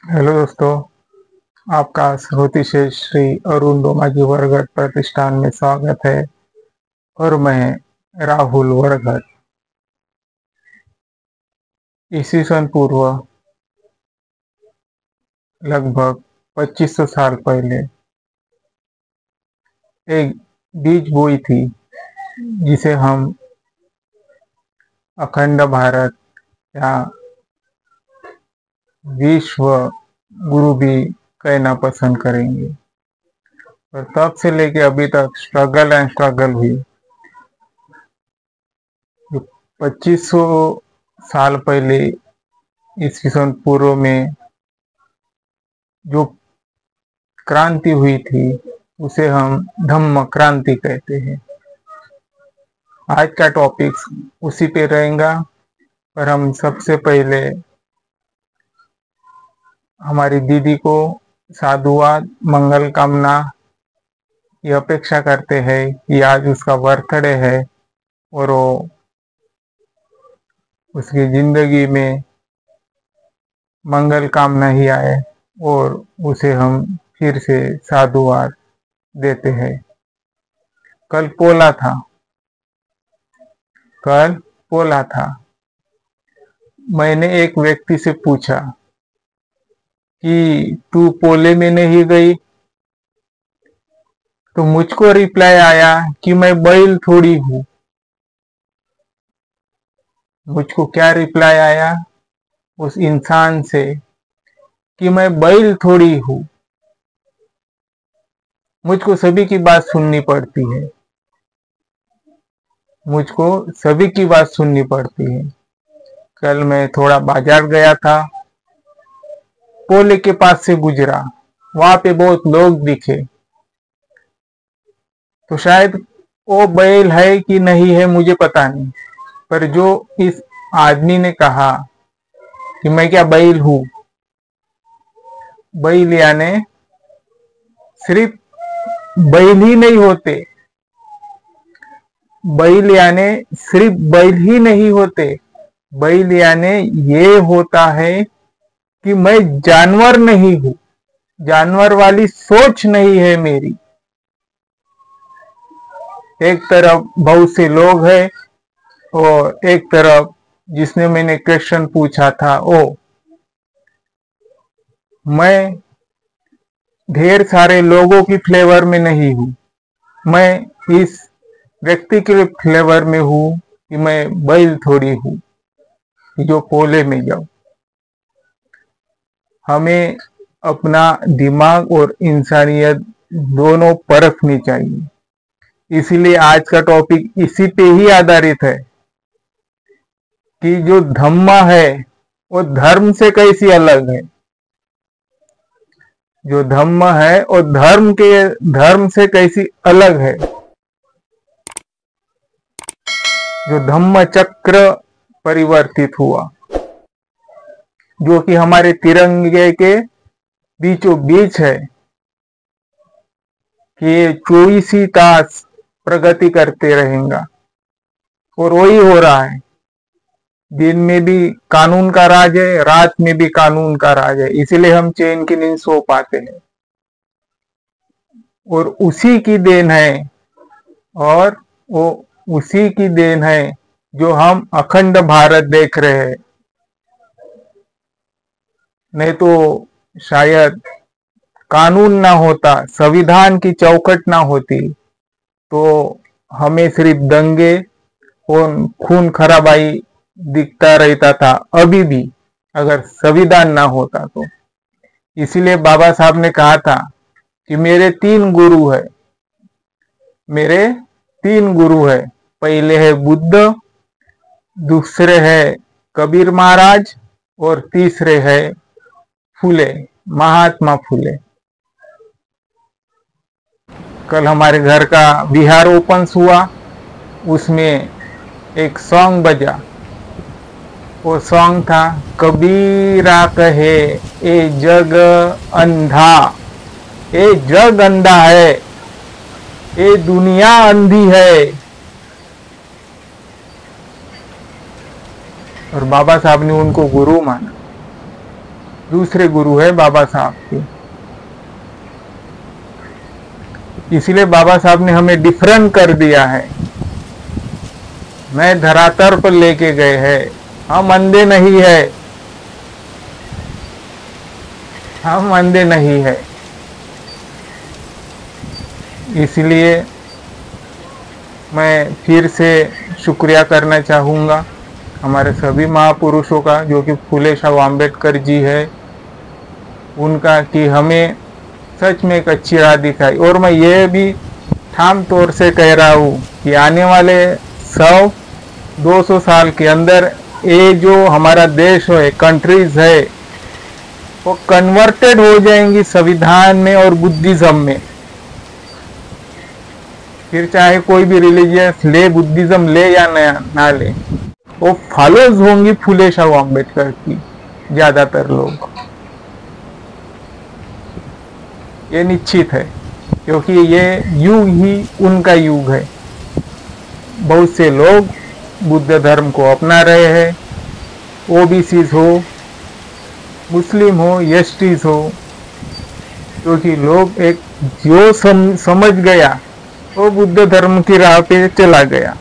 Hello दोस्तों, आपका श्रुतिशेष श्री अरुण डोमाजी वरगढ़ प्रतिष्ठान में स्वागत है। और मैं राहुल वरगढ़ ईस्वी सन पूर्व लगभग 2500 साल पहले एक बीज बोई थी, जिसे हम अखंड भारत या विश्व गुरु भी कहना पसंद करेंगे। और तब से लेके अभी तक स्ट्रगल एंड स्ट्रगल हुई। 2500 साल पहले ईस्वी सन पूर्व में जो क्रांति हुई थी उसे हम धम्म क्रांति कहते हैं। आज का टॉपिक उसी पे रहेगा। पर हम सबसे पहले हमारी दीदी को साधुवाद मंगल कामना ये अपेक्षा करते हैं कि आज उसका बर्थडे है और वो उसकी जिंदगी में मंगल कामना ही आए और उसे हम फिर से साधुवाद देते हैं। कल पोला था। मैंने एक व्यक्ति से पूछा कि तू पोले में नहीं गई, तो मुझको रिप्लाई आया कि मैं बैल थोड़ी हूं। मुझको क्या रिप्लाई आया उस इंसान से कि मैं बैल थोड़ी हूं। मुझको सभी की बात सुननी पड़ती है। कल मैं थोड़ा बाजार गया था, पोले के पास से गुजरा, वहां पे बहुत लोग दिखे। तो शायद वो बैल है कि नहीं है मुझे पता नहीं, पर जो इस आदमी ने कहा कि मैं क्या बैल हूं, बैल यानी सिर्फ बैल ही नहीं होते, बैल यानी सिर्फ बैल ही नहीं होते, बैल यानी ये होता है कि मैं जानवर नहीं हूं, जानवर वाली सोच नहीं है मेरी। एक तरफ बहुत से लोग हैं और एक तरफ जिसने मैंने क्वेश्चन पूछा था वो मैं ढेर सारे लोगों की फ्लेवर में नहीं हूं। मैं इस व्यक्ति के फ्लेवर में हूं कि मैं बैल थोड़ी हूं जो पोले में जाऊं। हमें अपना दिमाग और इंसानियत दोनों परखनी चाहिए। इसीलिए आज का टॉपिक इसी पे ही आधारित है कि जो धम्म है वो धर्म से कैसी अलग है। जो धम्म है वो धर्म से कैसी अलग है। जो धम्म चक्र परिवर्तित हुआ, जो कि हमारे तिरंगे के बीचों बीच है, कि ये 24 ही तास प्रगति करते रहेगा। और वही हो रहा है। दिन में भी कानून का राज है, रात में भी कानून का राज है। इसीलिए हम चैन की नींद सो पाते हैं। और उसी की देन है, और वो उसी की देन है जो हम अखंड भारत देख रहे हैं। नहीं तो शायद कानून ना होता, संविधान की चौखट ना होती, तो हमें सिर्फ दंगे और खून खराबाई दिखता रहता था अभी भी, अगर संविधान ना होता तो। इसीलिए बाबा साहब ने कहा था कि मेरे तीन गुरु है। पहले है बुद्ध, दूसरे है कबीर महाराज और तीसरे है फुले, महात्मा फुले। कल हमारे घर का विहार ओपन हुआ, उसमें एक सॉन्ग बजा। वो सॉन्ग था कबीरा कहे ए जग अंधा, ए जग अंधा है, ए दुनिया अंधी है। और बाबा साहब ने उनको गुरु माना। दूसरे गुरु है बाबा साहब के। इसलिए बाबा साहब ने हमें डिफरेंट कर दिया है, मैं धरातल पर लेके गए हैं। हम अंधे नहीं है, हम अंधे नहीं है। इसलिए मैं फिर से शुक्रिया करना चाहूँगा हमारे सभी महापुरुषों का, जो कि फूले शाह अम्बेडकर जी है, उनका, कि हमें सच में एक अच्छी राह दिखाई। और मैं ये भी ठाम तौर से कह रहा हूँ कि आने वाले 100-200 साल के अंदर ये जो हमारा देश है, कंट्रीज है, वो कन्वर्टेड हो जाएंगी संविधान में और बुद्धिज्म में। फिर चाहे कोई भी रिलीजियस ले, बुद्धिज्म ले या ना ले, वो फॉलोज होंगी फूले शाह अम्बेडकर की ज्यादातर लोग। ये निश्चित है, क्योंकि ये युग ही उनका युग है। बहुत से लोग बुद्ध धर्म को अपना रहे हैं, ओबीसीज हो, मुस्लिम हो, एसटीज हो, क्योंकि लोग एक जो समझ गया वो बुद्ध धर्म की राह पे चला गया।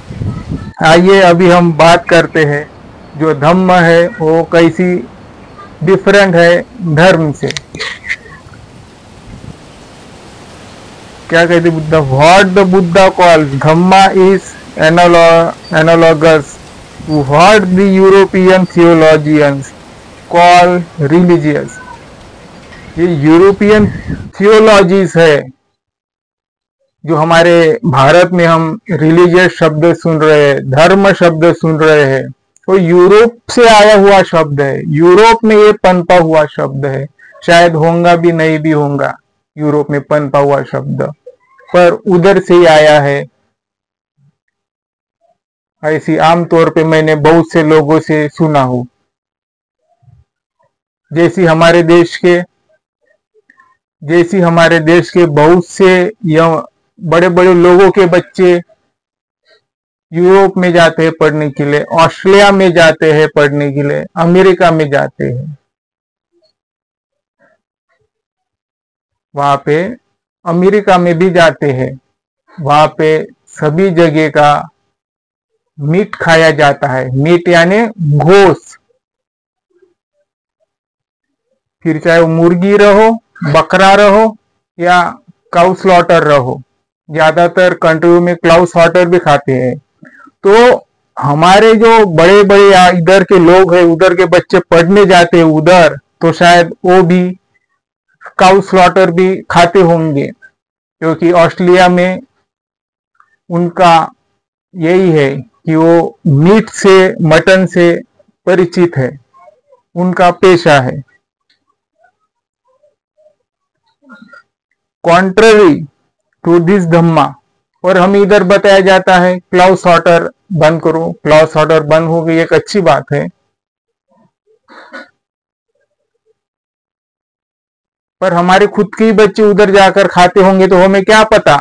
आइए अभी हम बात करते हैं जो धम्म है वो कैसी डिफरेंट है धर्म से। क्या कहते Buddha? What the Buddha calls Dhamma is analogous to what the European theologians call religious. ये यूरोपियन थियोलॉजीज है जो हमारे भारत में हम रिलीजियस शब्द सुन रहे हैं, धर्म शब्द सुन रहे हैं, वो यूरोप से आया हुआ शब्द है। यूरोप में ये पनपा हुआ शब्द है, शायद होगा भी नहीं भी होगा यूरोप में पनपा हुआ शब्द, पर उधर से ही आया है। ऐसी आमतौर पे मैंने बहुत से लोगों से सुना हो, जैसी हमारे देश के बहुत से बड़े बड़े लोगों के बच्चे यूरोप में जाते हैं पढ़ने के लिए, ऑस्ट्रेलिया में जाते हैं पढ़ने के लिए, अमेरिका में जाते हैं। वहां पे अमेरिका में भी जाते हैं, वहां पे सभी जगह का मीट खाया जाता है। मीट यानी गोश्त, फिर चाहे वो मुर्गी रहो, बकरा रहो या काउ स्लॉटर रहो। ज्यादातर कंट्रियों में काउ स्लॉटर भी खाते हैं। तो हमारे जो बड़े बड़े इधर के लोग हैं, उधर के बच्चे पढ़ने जाते हैं उधर, तो शायद वो भी काउ स्लॉटर भी खाते होंगे, क्योंकि ऑस्ट्रेलिया में उनका यही है कि वो मीट से, मटन से परिचित है, उनका पेशा है। कॉन्ट्ररी टू दिस धम्मा, और हमें इधर बताया जाता है क्लाउ स्लॉटर बंद करो, क्लाउ स्लॉटर बंद हो गई, एक अच्छी बात है। पर हमारे खुद के ही बच्चे उधर जाकर खाते होंगे तो हमें क्या पता,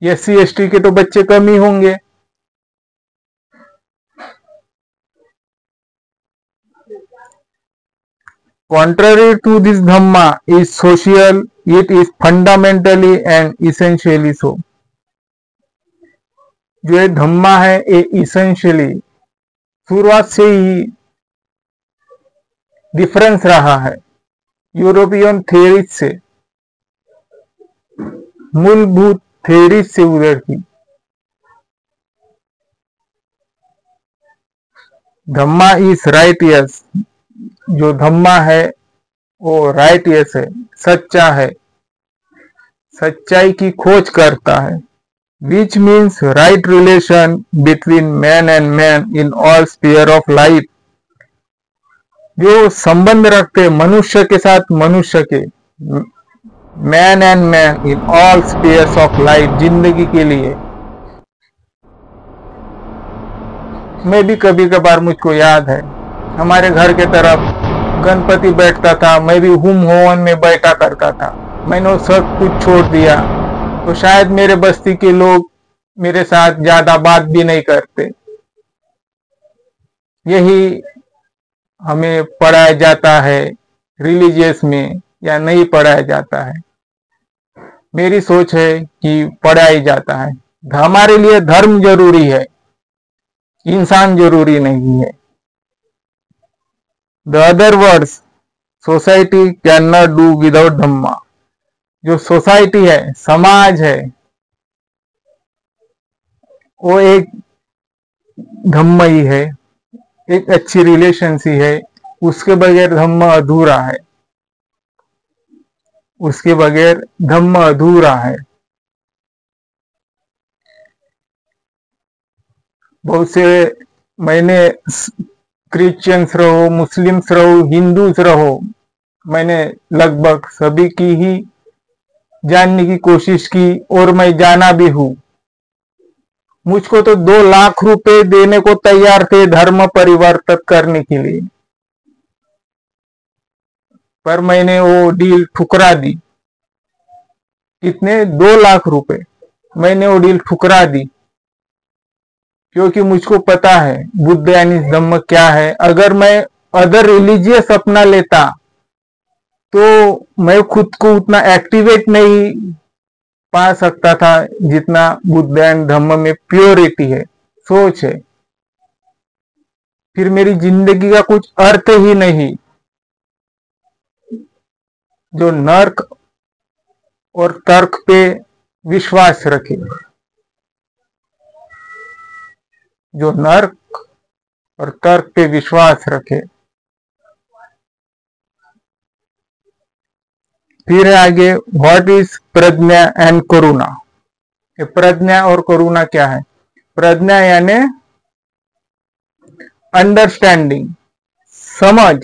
SC ST के तो बच्चे कम ही होंगे। Contrary to this Dhamma is social, it is fundamentally and essentially so। जो ये धम्मा है ये इसेंशियली शुरुआत से ही डिफरेंस रहा है यूरोपियन थ्योरीज से, मूलभूत थ्योरीज से उधर की। धम्मा इज राइटियस, जो धम्मा है वो राइटियस है, सच्चा है, सच्चाई की खोज करता है। Which means right relation between man and man in all sphere of life, जो संबंध रखते मनुष्य के साथ मनुष्य के, man and man in all spheres of life, जिंदगी के लिए। मैं भी कभी कभार, मुझको याद है हमारे घर के तरफ गणपति बैठता था, मैं भी होम हवन में बैठा करता था। मैंने वो सब कुछ छोड़ दिया, तो शायद मेरे बस्ती के लोग मेरे साथ ज्यादा बात भी नहीं करते। यही हमें पढ़ाया जाता है रिलीजियस में या नहीं पढ़ाया जाता है। मेरी सोच है कि पढ़ाया जाता है। हमारे लिए धर्म जरूरी है, इंसान जरूरी नहीं है। The other words, society can not do without dhamma. जो सोसाइटी है, समाज है, वो एक धम्म ही है, एक अच्छी रिलेशन सी है। उसके बगैर धम्म अधूरा है, उसके बगैर धम्म अधूरा है। बहुत से, मैंने क्रिश्चियंस रहो, मुस्लिम्स रहो, हिंदूज रहो, मैंने लगभग सभी की ही जानने की कोशिश की और मैं जाना भी हूं। मुझको तो 2 लाख रुपए देने को तैयार थे धर्म परिवर्तन करने के लिए, पर मैंने वो डील ठुकरा दी। कितने? 2 लाख रुपए मैंने वो डील ठुकरा दी, क्योंकि मुझको पता है बुद्ध यानी धम्म क्या है। अगर मैं अदर रिलीजियस अपना लेता तो मैं खुद को उतना एक्टिवेट नहीं पा सकता था जितना बुद्ध एंड धम्म में प्योरिटी है, सोच है। फिर मेरी जिंदगी का कुछ अर्थ ही नहीं। जो नर्क और तर्क पे विश्वास रखे, जो नर्क और तर्क पे विश्वास रखे। फिर आगे, व्हाट इज प्रज्ञा एंड करुणा। प्रज्ञा और करुणा क्या है? प्रज्ञा यानी अंडरस्टैंडिंग, समझ।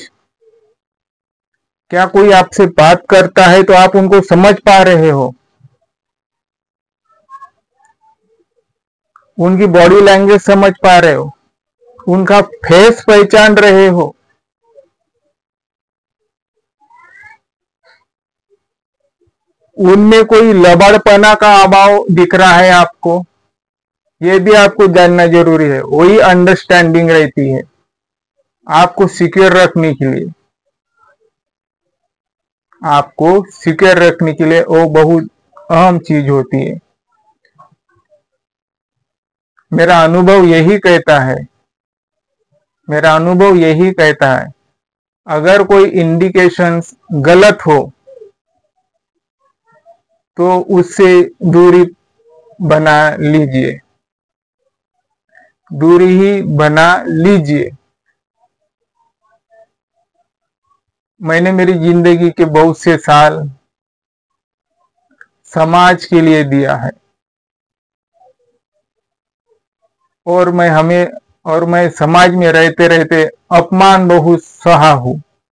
क्या कोई आपसे बात करता है तो आप उनको समझ पा रहे हो, उनकी बॉडी लैंग्वेज समझ पा रहे हो, उनका फेस पहचान रहे हो। उनमें कोई लबड़पना का अभाव दिख रहा है आपको, ये भी आपको जानना जरूरी है। वही अंडरस्टैंडिंग रहती है आपको सिक्योर रखने के लिए। आपको सिक्योर रखने के लिए वो बहुत अहम चीज होती है। मेरा अनुभव यही कहता है, मेरा अनुभव यही कहता है, अगर कोई इंडिकेशंस गलत हो तो उससे दूरी बना लीजिए, दूरी ही बना लीजिए। मैंने मेरी जिंदगी के बहुत से साल समाज के लिए दिया है, और मैं समाज में रहते रहते अपमान बहुत सहा हूं।